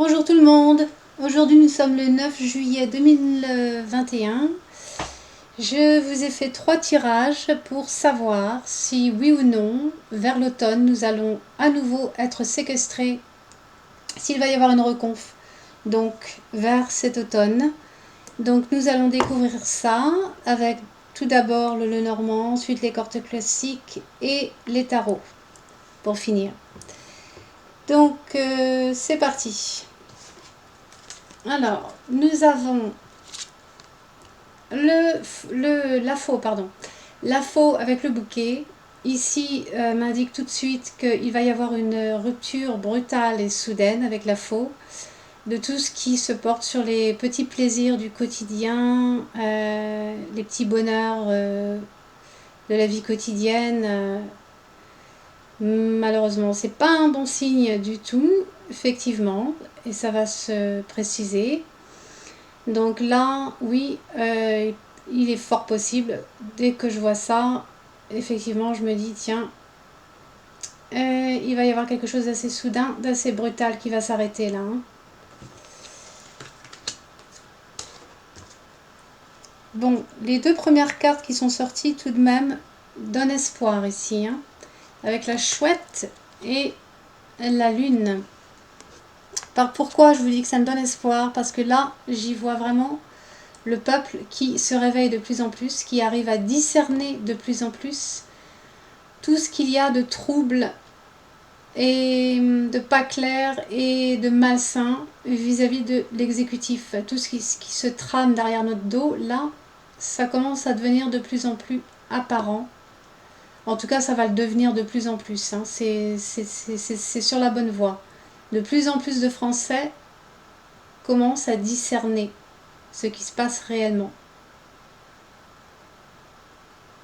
Bonjour tout le monde, aujourd'hui nous sommes le 9 juillet 2021. Je vous ai fait 3 tirages pour savoir si oui ou non, vers l'automne, nous allons à nouveau être séquestrés, s'il va y avoir une reconf, donc vers cet automne. Donc nous allons découvrir ça avec tout d'abord le Lenormand, ensuite les cartes classiques et les tarots pour finir. Donc c'est parti. Alors, nous avons la faux, la faux avec le bouquet. Ici, m'indique tout de suite qu'il va y avoir une rupture brutale et soudaine avec la faux, de tout ce qui se porte sur les petits plaisirs du quotidien, les petits bonheurs de la vie quotidienne. Malheureusement, c'est pas un bon signe du tout, effectivement, et ça va se préciser. Donc là, oui, il est fort possible, dès que je vois ça, effectivement, je me dis, tiens, il va y avoir quelque chose d'assez soudain, d'assez brutal qui va s'arrêter là. Hein. Bon, les deux premières cartes qui sont sorties, tout de même, donnent espoir ici, hein, avec la chouette et la lune. Pourquoi je vous dis que ça me donne espoir? Parce que là, j'y vois vraiment le peuple qui se réveille de plus en plus, qui arrive à discerner de plus en plus tout ce qu'il y a de trouble et de pas clair et de malsain vis-à-vis de l'exécutif. Tout ce qui se trame derrière notre dos, là, ça commence à devenir de plus en plus apparent. En tout cas, ça va le devenir de plus en plus. Hein. C'est sur la bonne voie. De plus en plus de Français commencent à discerner ce qui se passe réellement.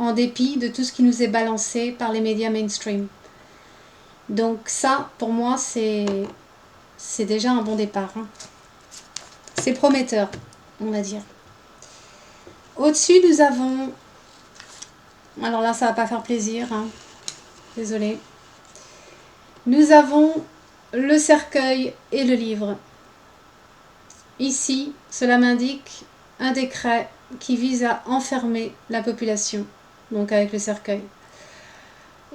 En dépit de tout ce qui nous est balancé par les médias mainstream. Donc ça, pour moi, c'est déjà un bon départ. Hein. C'est prometteur, on va dire. Au-dessus, nous avons... Alors là, ça va pas faire plaisir. Hein. Désolée. Nous avons le cercueil et le livre. Ici, cela m'indique un décret qui vise à enfermer la population, donc avec le cercueil.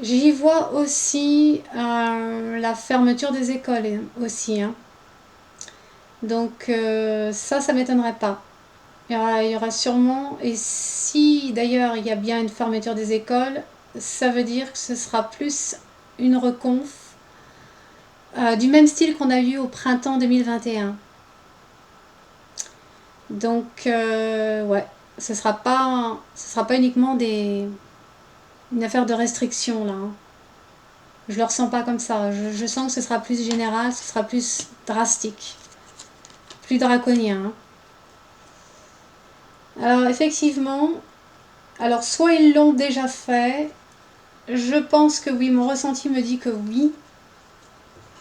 J'y vois aussi la fermeture des écoles aussi. Hein. Donc ça m'étonnerait pas. Il y aura sûrement, et si d'ailleurs il y a bien une fermeture des écoles, ça veut dire que ce sera plus une reconf du même style qu'on a eu au printemps 2021. Donc ouais, ce sera pas uniquement une affaire de restriction là. Hein. Je le ressens pas comme ça. Je sens que ce sera plus général, ce sera plus drastique, plus draconien. Hein. Alors effectivement, soit ils l'ont déjà fait, je pense que oui, mon ressenti me dit que oui,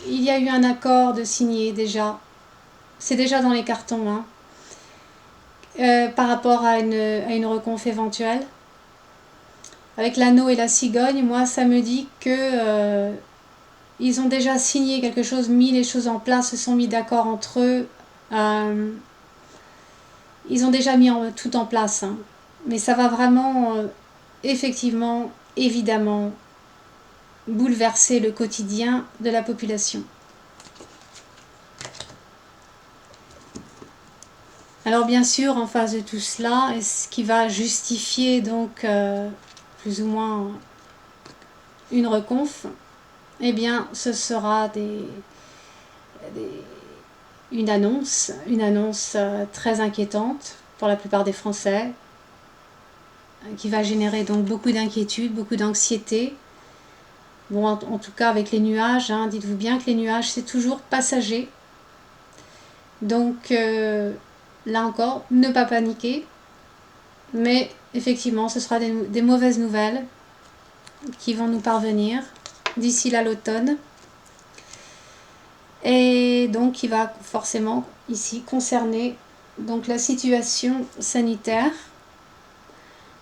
il y a eu un accord de signé déjà, c'est déjà dans les cartons, hein, par rapport à une reconf éventuelle. Avec l'anneau et la cigogne, moi ça me dit que ils ont déjà signé quelque chose, mis les choses en place, se sont mis d'accord entre eux. Ils ont déjà mis tout en place. Hein. Mais ça va vraiment, effectivement, évidemment, bouleverser le quotidien de la population. Alors bien sûr, en face de tout cela, et ce qui va justifier donc plus ou moins une reconf, eh bien ce sera une annonce très inquiétante pour la plupart des Français, qui va générer donc beaucoup d'inquiétude, beaucoup d'anxiété. Bon, en tout cas avec les nuages, hein, dites-vous bien que les nuages c'est toujours passager. Donc là encore, ne pas paniquer. Mais effectivement, ce sera des mauvaises nouvelles qui vont nous parvenir d'ici là l'automne. Et donc qui va forcément ici concerner donc la situation sanitaire.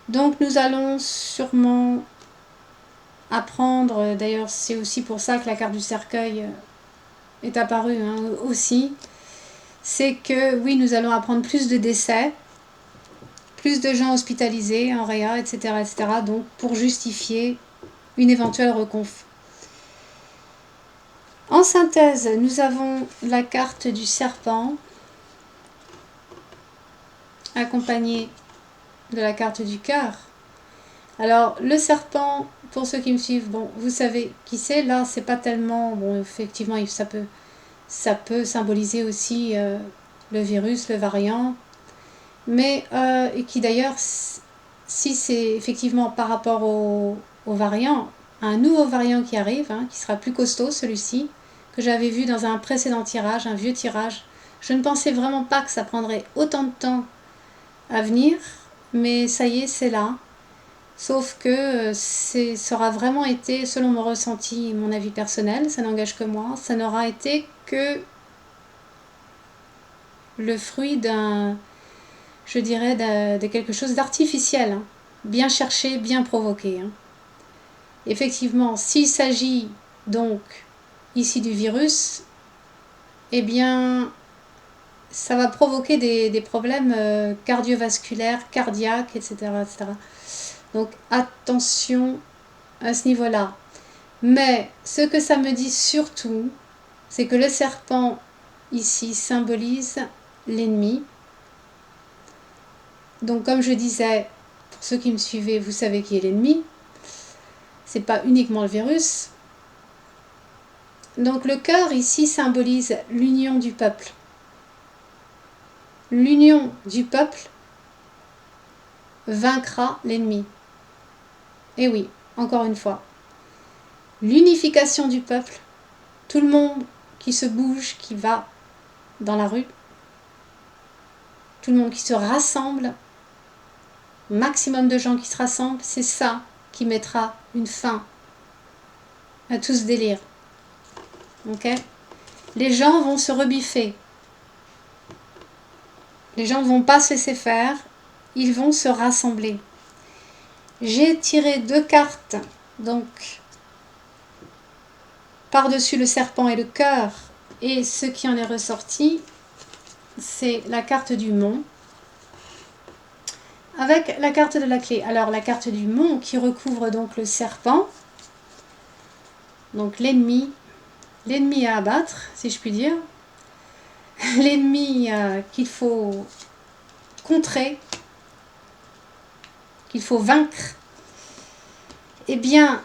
Donc nous allons sûrement apprendre, d'ailleurs c'est aussi pour ça que la carte du cercueil est apparue hein, aussi, c'est que oui, nous allons apprendre plus de décès, plus de gens hospitalisés en réa, etc., etc. Donc pour justifier une éventuelle reconf. En synthèse, nous avons la carte du serpent accompagnée de la carte du cœur. Alors le serpent, pour ceux qui me suivent, bon, vous savez qui c'est. Là, c'est pas tellement, bon, effectivement, ça peut symboliser aussi le virus, le variant, mais et qui d'ailleurs, si c'est effectivement par rapport au variant, un nouveau variant qui arrive, hein, qui sera plus costaud, celui-ci, que j'avais vu dans un précédent tirage, un vieux tirage. Je ne pensais vraiment pas que ça prendrait autant de temps à venir, mais ça y est, c'est là. Sauf que ça aura vraiment été, selon mon ressenti, mon avis personnel, ça n'engage que moi, ça n'aura été que le fruit d'un, je dirais, de quelque chose d'artificiel, hein, bien cherché, bien provoqué. Hein. Effectivement, s'il s'agit donc ici du virus, eh bien, ça va provoquer des problèmes cardiovasculaires, cardiaques, etc., etc. Donc attention à ce niveau-là. Mais ce que ça me dit surtout, c'est que le serpent ici symbolise l'ennemi. Donc comme je disais, pour ceux qui me suivaient, vous savez qui est l'ennemi. C'est pas uniquement le virus. Donc le cœur ici symbolise l'union du peuple. L'union du peuple vaincra l'ennemi. Et oui, encore une fois, l'unification du peuple, tout le monde qui se bouge, qui va dans la rue, tout le monde qui se rassemble, maximum de gens qui se rassemblent, c'est ça qui mettra une fin à tout ce délire. Ok ? Les gens vont se rebiffer. Les gens ne vont pas se laisser faire, ils vont se rassembler. J'ai tiré 2 cartes, donc par-dessus le serpent et le cœur, et ce qui en est ressorti, c'est la carte du mont, avec la carte de la clé. Alors la carte du mont qui recouvre donc le serpent, donc l'ennemi à abattre, si je puis dire, l'ennemi qu'il faut contrer, qu'il faut vaincre. Eh bien,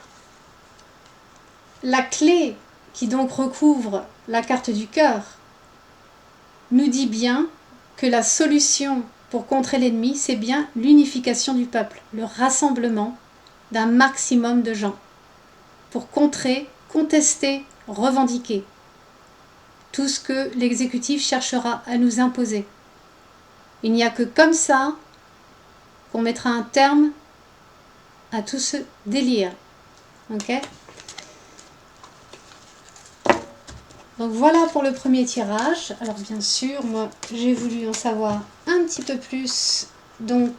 la clé qui donc recouvre la carte du cœur nous dit bien que la solution pour contrer l'ennemi, c'est bien l'unification du peuple, le rassemblement d'un maximum de gens pour contrer, contester, revendiquer tout ce que l'exécutif cherchera à nous imposer. Il n'y a que comme ça qu'on mettra un terme à tout ce délire. Ok ? Donc voilà pour le premier tirage. Alors bien sûr, moi j'ai voulu en savoir un petit peu plus, donc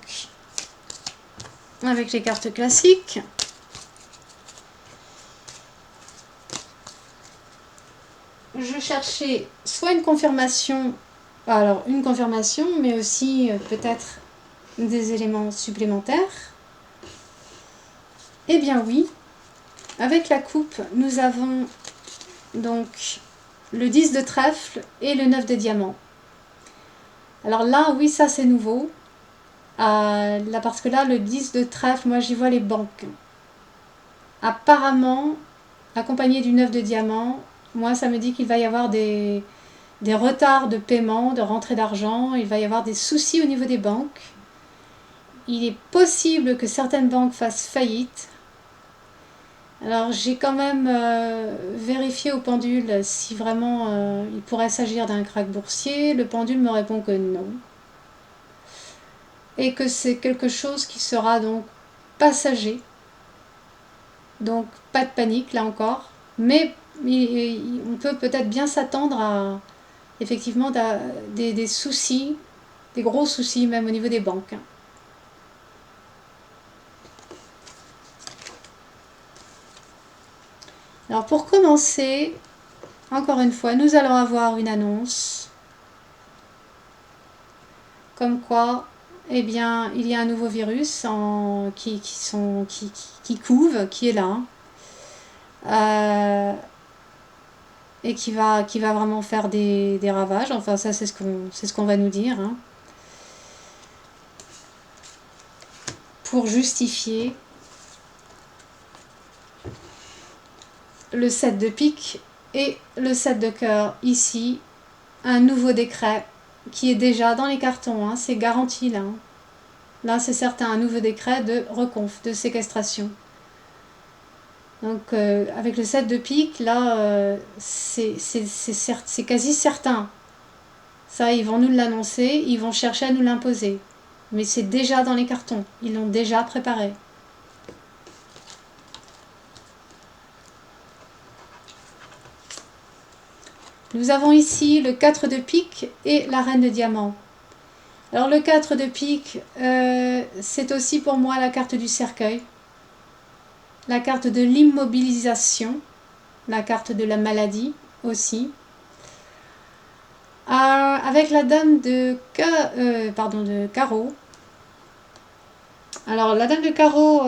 avec les cartes classiques. Je cherchais soit une confirmation, mais aussi peut-être des éléments supplémentaires. Eh bien oui, avec la coupe, nous avons donc le 10 de trèfle et le 9 de diamant. Alors là, oui, ça c'est nouveau. Là, parce que là, le 10 de trèfle, moi j'y vois les banques. Apparemment, accompagné du 9 de diamant, moi ça me dit qu'il va y avoir des retards de paiement, de rentrée d'argent, il va y avoir des soucis au niveau des banques. Il est possible que certaines banques fassent faillite. Alors j'ai quand même vérifié au pendule si vraiment il pourrait s'agir d'un krach boursier. Le pendule me répond que non. Et que c'est quelque chose qui sera donc passager. Donc pas de panique là encore. Mais on peut peut-être bien s'attendre à effectivement des soucis, des gros soucis même au niveau des banques. Alors pour commencer, encore une fois, nous allons avoir une annonce comme quoi, eh bien, il y a un nouveau virus qui couve, qui est là, et qui va vraiment faire des ravages. Enfin, ça, c'est ce qu'on va nous dire, hein, pour justifier le 7 de pique et le 7 de cœur. Ici, un nouveau décret qui est déjà dans les cartons, hein, c'est garanti là. Hein. Là, c'est certain, un nouveau décret de reconf, de séquestration. Donc, avec le 7 de pique, là, c'est quasi certain. Ça, ils vont nous l'annoncer, ils vont chercher à nous l'imposer. Mais c'est déjà dans les cartons, ils l'ont déjà préparé. Nous avons ici le 4 de pique et la reine de diamant. Alors le 4 de pique, c'est aussi pour moi la carte du cercueil, la carte de l'immobilisation, la carte de la maladie aussi. Avec la dame de carreau. Alors la dame de carreau,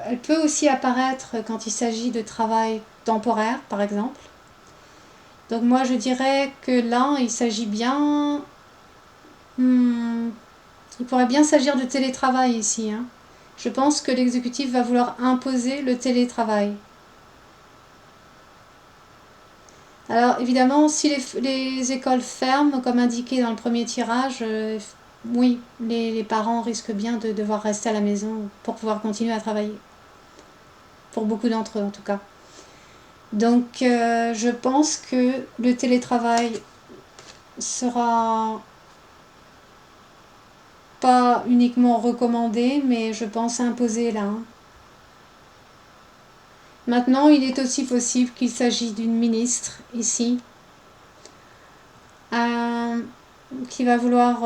elle peut aussi apparaître quand il s'agit de travail temporaire, par exemple. Donc moi je dirais que là, il s'agit bien... il pourrait bien s'agir de télétravail ici. Hein. Je pense que l'exécutif va vouloir imposer le télétravail. Alors évidemment, si les écoles ferment, comme indiqué dans le premier tirage, oui, les parents risquent bien de devoir rester à la maison pour pouvoir continuer à travailler. Pour beaucoup d'entre eux en tout cas. Donc je pense que le télétravail sera pas uniquement recommandé, mais je pense imposé là. Hein. Maintenant, il est aussi possible qu'il s'agisse d'une ministre ici qui va vouloir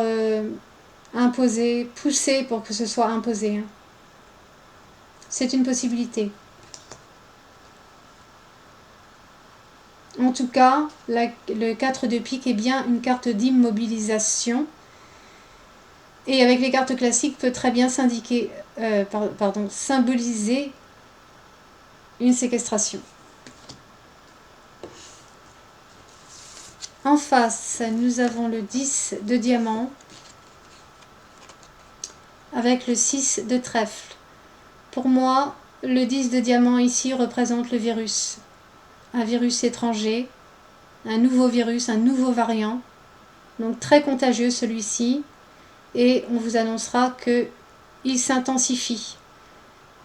imposer, pousser pour que ce soit imposé. Hein. C'est une possibilité. En tout cas, le 4 de pique est bien une carte d'immobilisation. Et avec les cartes classiques, peut très bien symboliser une séquestration. En face, nous avons le 10 de diamant avec le 6 de trèfle. Pour moi, le 10 de diamant ici représente le virus. Un virus étranger, un nouveau virus, un nouveau variant. Donc très contagieux celui-ci. Et on vous annoncera qu'il s'intensifie.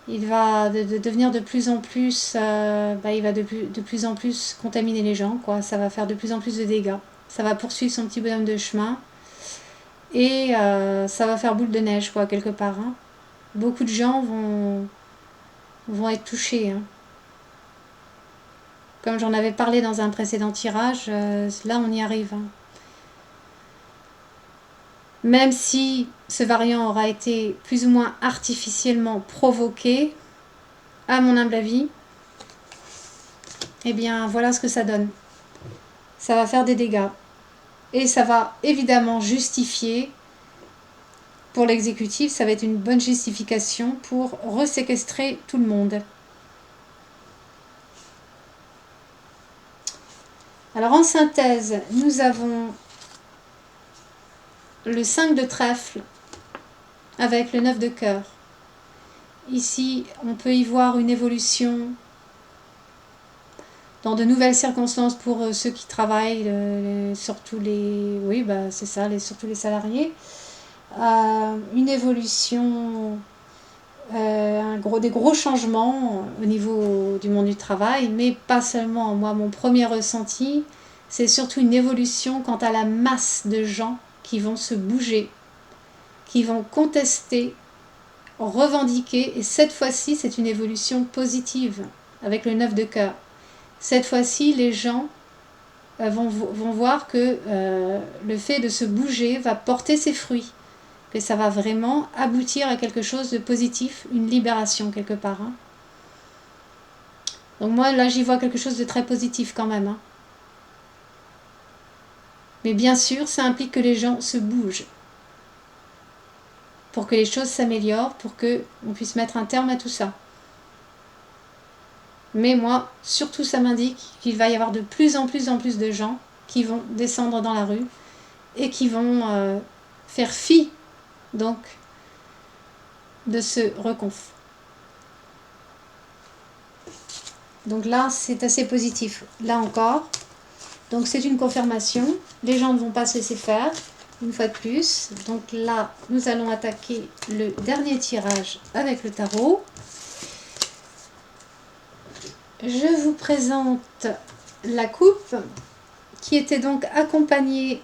Il va devenir de plus en plus, il va de plus en plus contaminer les gens, quoi. Ça va faire de plus en plus de dégâts. Ça va poursuivre son petit bonhomme de chemin et ça va faire boule de neige, quoi, quelque part. Hein. Beaucoup de gens vont être touchés. Hein. Comme j'en avais parlé dans un précédent tirage, là on y arrive. Hein. Même si ce variant aura été plus ou moins artificiellement provoqué, à mon humble avis, eh bien voilà ce que ça donne. Ça va faire des dégâts. Et ça va évidemment justifier, pour l'exécutif, ça va être une bonne justification pour reséquestrer tout le monde. Alors en synthèse, nous avons le 5 de trèfle avec le 9 de cœur. Ici, on peut y voir une évolution dans de nouvelles circonstances pour ceux qui travaillent, surtout surtout les salariés. Une évolution, des gros changements au niveau du monde du travail, mais pas seulement. Moi, mon premier ressenti, c'est surtout une évolution quant à la masse de gens qui vont se bouger, qui vont contester, revendiquer, et cette fois-ci, c'est une évolution positive avec le 9 de cœur. Cette fois-ci, les gens vont voir que le fait de se bouger va porter ses fruits, que ça va vraiment aboutir à quelque chose de positif, une libération quelque part. Hein. Donc moi, là, j'y vois quelque chose de très positif quand même. Hein. Mais bien sûr, ça implique que les gens se bougent. pour que les choses s'améliorent, pour qu'on puisse mettre un terme à tout ça. Mais moi, surtout ça m'indique qu'il va y avoir de plus en plus de gens qui vont descendre dans la rue et qui vont faire fi donc de ce reconf. Donc là, c'est assez positif. Là encore, donc c'est une confirmation. Les gens ne vont pas se laisser faire, une fois de plus. Donc là, nous allons attaquer le dernier tirage avec le tarot. Je vous présente la coupe qui était donc accompagnée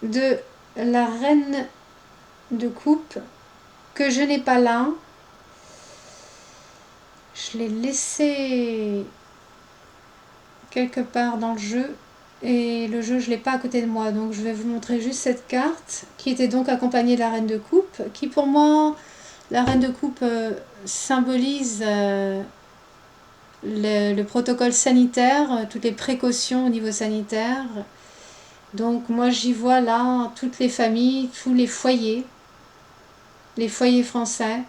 de la reine de coupe que je n'ai pas là. Je l'ai laissée quelque part dans le jeu et le jeu je ne l'ai pas à côté de moi, donc je vais vous montrer juste cette carte qui était donc accompagnée de la reine de coupe, qui pour moi, la reine de coupe symbolise le protocole sanitaire, toutes les précautions au niveau sanitaire. Donc moi j'y vois là toutes les familles, tous les foyers français,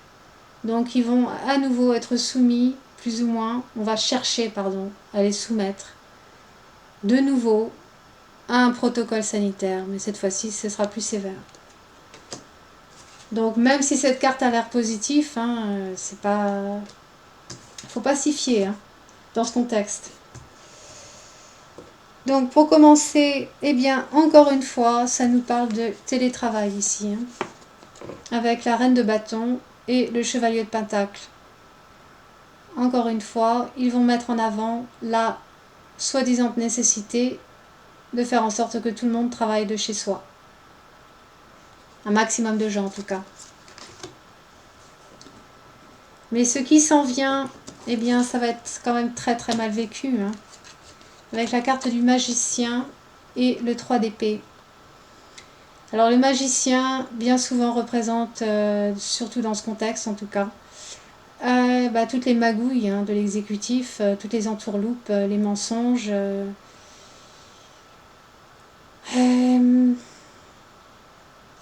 donc ils vont à nouveau être soumis, plus ou moins, on va chercher, pardon, à les soumettre de nouveau à un protocole sanitaire, mais cette fois-ci ce sera plus sévère. Donc même si cette carte a l'air positive, hein, c'est pas, faut pas s'y fier hein, dans ce contexte. Donc pour commencer, eh bien encore une fois, ça nous parle de télétravail ici, hein, avec la reine de bâton et le chevalier de pentacle. Encore une fois, ils vont mettre en avant la soi-disant nécessité de faire en sorte que tout le monde travaille de chez soi. Un maximum de gens en tout cas. Mais ce qui s'en vient, eh bien ça va être quand même très très mal vécu, hein, avec la carte du magicien et le 3 d'épée. Alors le magicien, bien souvent représente, surtout dans ce contexte en tout cas, toutes les magouilles hein, de l'exécutif, toutes les entourloupes, les mensonges,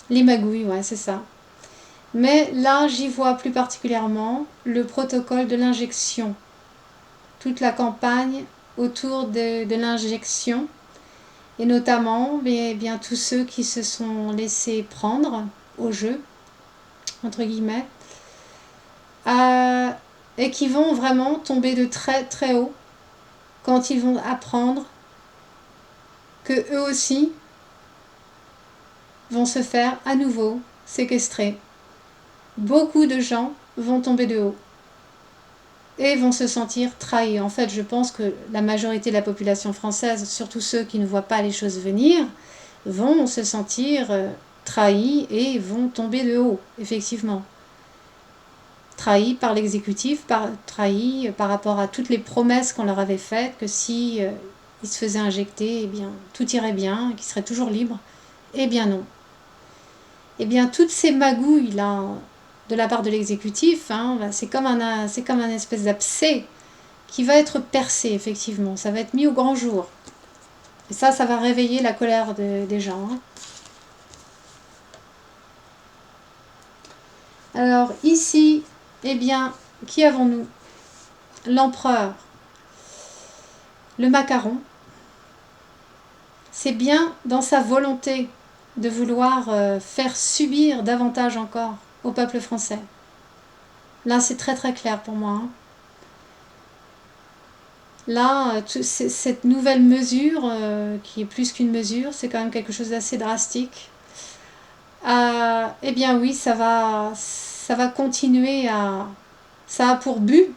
les magouilles, ouais c'est ça. Mais là j'y vois plus particulièrement le protocole de l'injection, toute la campagne autour de l'injection, et notamment bien, tous ceux qui se sont laissés prendre au jeu, entre guillemets, et qui vont vraiment tomber de très très haut quand ils vont apprendre que eux aussi vont se faire à nouveau séquestrer. Beaucoup de gens vont tomber de haut et vont se sentir trahis. En fait, je pense que la majorité de la population française, surtout ceux qui ne voient pas les choses venir, vont se sentir trahis et vont tomber de haut, effectivement. Trahis par l'exécutif, trahis par rapport à toutes les promesses qu'on leur avait faites, que si ils se faisaient injecter, eh bien, tout irait bien, qu'ils seraient toujours libres. Eh bien non. Eh bien, toutes ces magouilles-là, de la part de l'exécutif, hein, c'est comme un espèce d'abcès qui va être percé, effectivement. Ça va être mis au grand jour. Et ça va réveiller la colère des gens. Hein. Alors, ici, eh bien, qui avons-nous? L'empereur. Le macaron. C'est bien dans sa volonté de vouloir faire subir davantage encore au peuple français. Là, c'est très très clair pour moi. Hein. Là, cette nouvelle mesure, qui est plus qu'une mesure, c'est quand même quelque chose d'assez drastique. Eh bien oui, ça va continuer à... Ça a pour but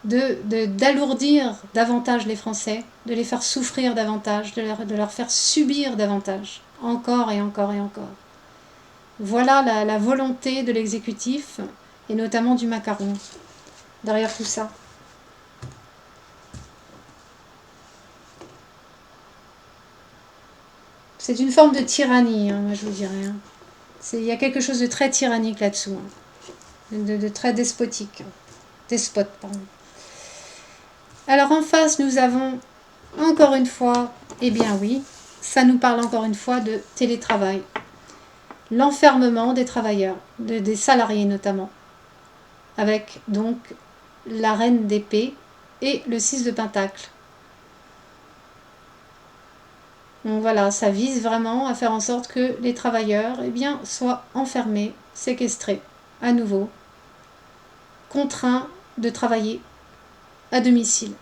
d'alourdir davantage les Français, de les faire souffrir davantage, de leur faire subir davantage, encore et encore et encore. Voilà la volonté de l'exécutif, et notamment du macaron, derrière tout ça. C'est une forme de tyrannie, hein, moi je vous dirais. Hein. Il y a quelque chose de très tyrannique là-dessous, hein. de très despotique. Despote, pardon. Alors en face, nous avons encore une fois, eh bien oui, ça nous parle encore une fois de télétravail. l'enfermement des travailleurs, des salariés notamment, avec donc la reine d'épée et le 6 de pentacle. Donc voilà, ça vise vraiment à faire en sorte que les travailleurs soient enfermés, séquestrés, à nouveau, contraints de travailler à domicile.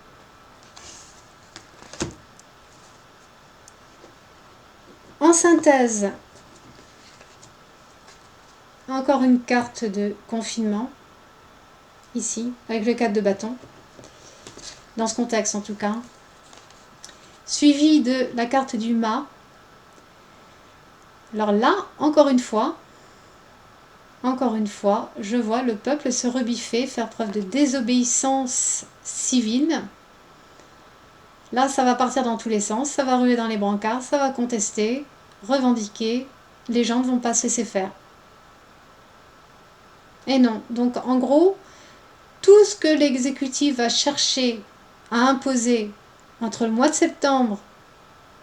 En synthèse, encore une carte de confinement, ici, avec le 4 de bâton, dans ce contexte en tout cas, suivi de la carte du mât. Alors là, encore une fois, je vois le peuple se rebiffer, faire preuve de désobéissance civile. Là, ça va partir dans tous les sens, ça va ruer dans les brancards, ça va contester, revendiquer, les gens ne vont pas se laisser faire. Et non, donc en gros, tout ce que l'exécutif va chercher à imposer entre le mois de septembre,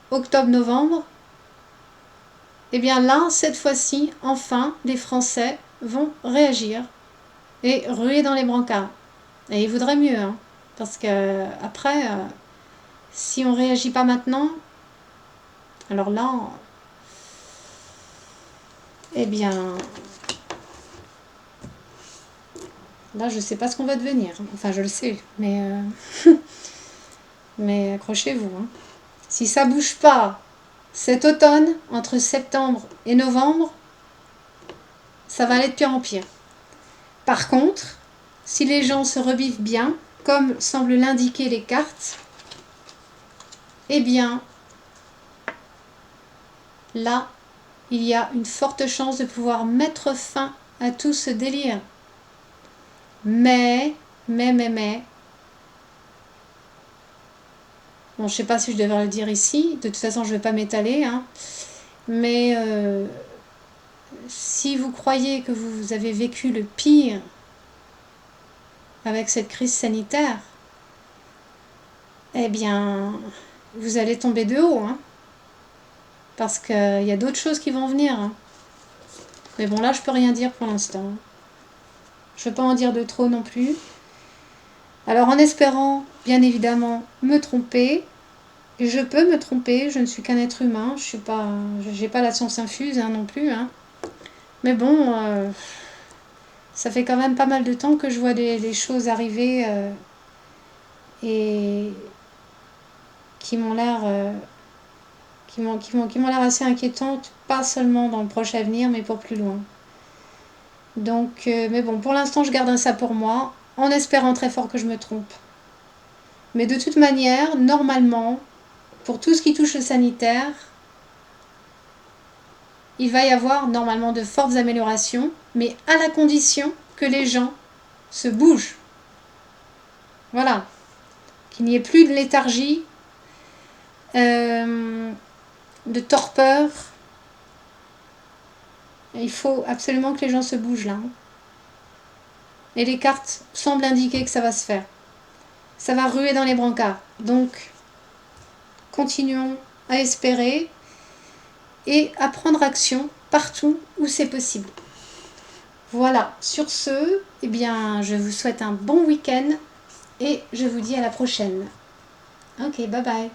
octobre, novembre, eh bien là, cette fois-ci, enfin, les Français vont réagir et ruer dans les brancards. Et ils voudraient mieux, hein, parce que après, si on réagit pas maintenant, alors là, eh bien, là, je sais pas ce qu'on va devenir. Enfin, je le sais, mais accrochez-vous. Hein. Si ça bouge pas cet automne, entre septembre et novembre, ça va aller de pire en pire. Par contre, si les gens se rebiffent bien, comme semblent l'indiquer les cartes, eh bien, là, il y a une forte chance de pouvoir mettre fin à tout ce délire. Mais, bon, je sais pas si je devrais le dire ici, de toute façon, je ne vais pas m'étaler, hein, mais si vous croyez que vous avez vécu le pire avec cette crise sanitaire, eh bien, vous allez tomber de haut, hein, parce qu'il y a d'autres choses qui vont venir. Hein. Mais bon, là, je peux rien dire pour l'instant. Je ne veux pas en dire de trop non plus. Alors, en espérant, bien évidemment, me tromper, je peux me tromper, je ne suis qu'un être humain, je n'ai pas la science infuse hein, non plus. Hein. Mais bon, ça fait quand même pas mal de temps que je vois des choses arriver et qui m'ont l'air assez inquiétantes, pas seulement dans le proche avenir, mais pour plus loin. Donc, mais bon, pour l'instant, je garde ça pour moi, en espérant très fort que je me trompe. Mais de toute manière, normalement, pour tout ce qui touche le sanitaire, il va y avoir normalement de fortes améliorations, mais à la condition que les gens se bougent. Voilà. Qu'il n'y ait plus de léthargie, de torpeur. Il faut absolument que les gens se bougent là. Et les cartes semblent indiquer que ça va se faire. Ça va ruer dans les brancards. Donc, continuons à espérer et à prendre action partout où c'est possible. Voilà, sur ce, eh bien, je vous souhaite un bon week-end et je vous dis à la prochaine. Ok, bye bye.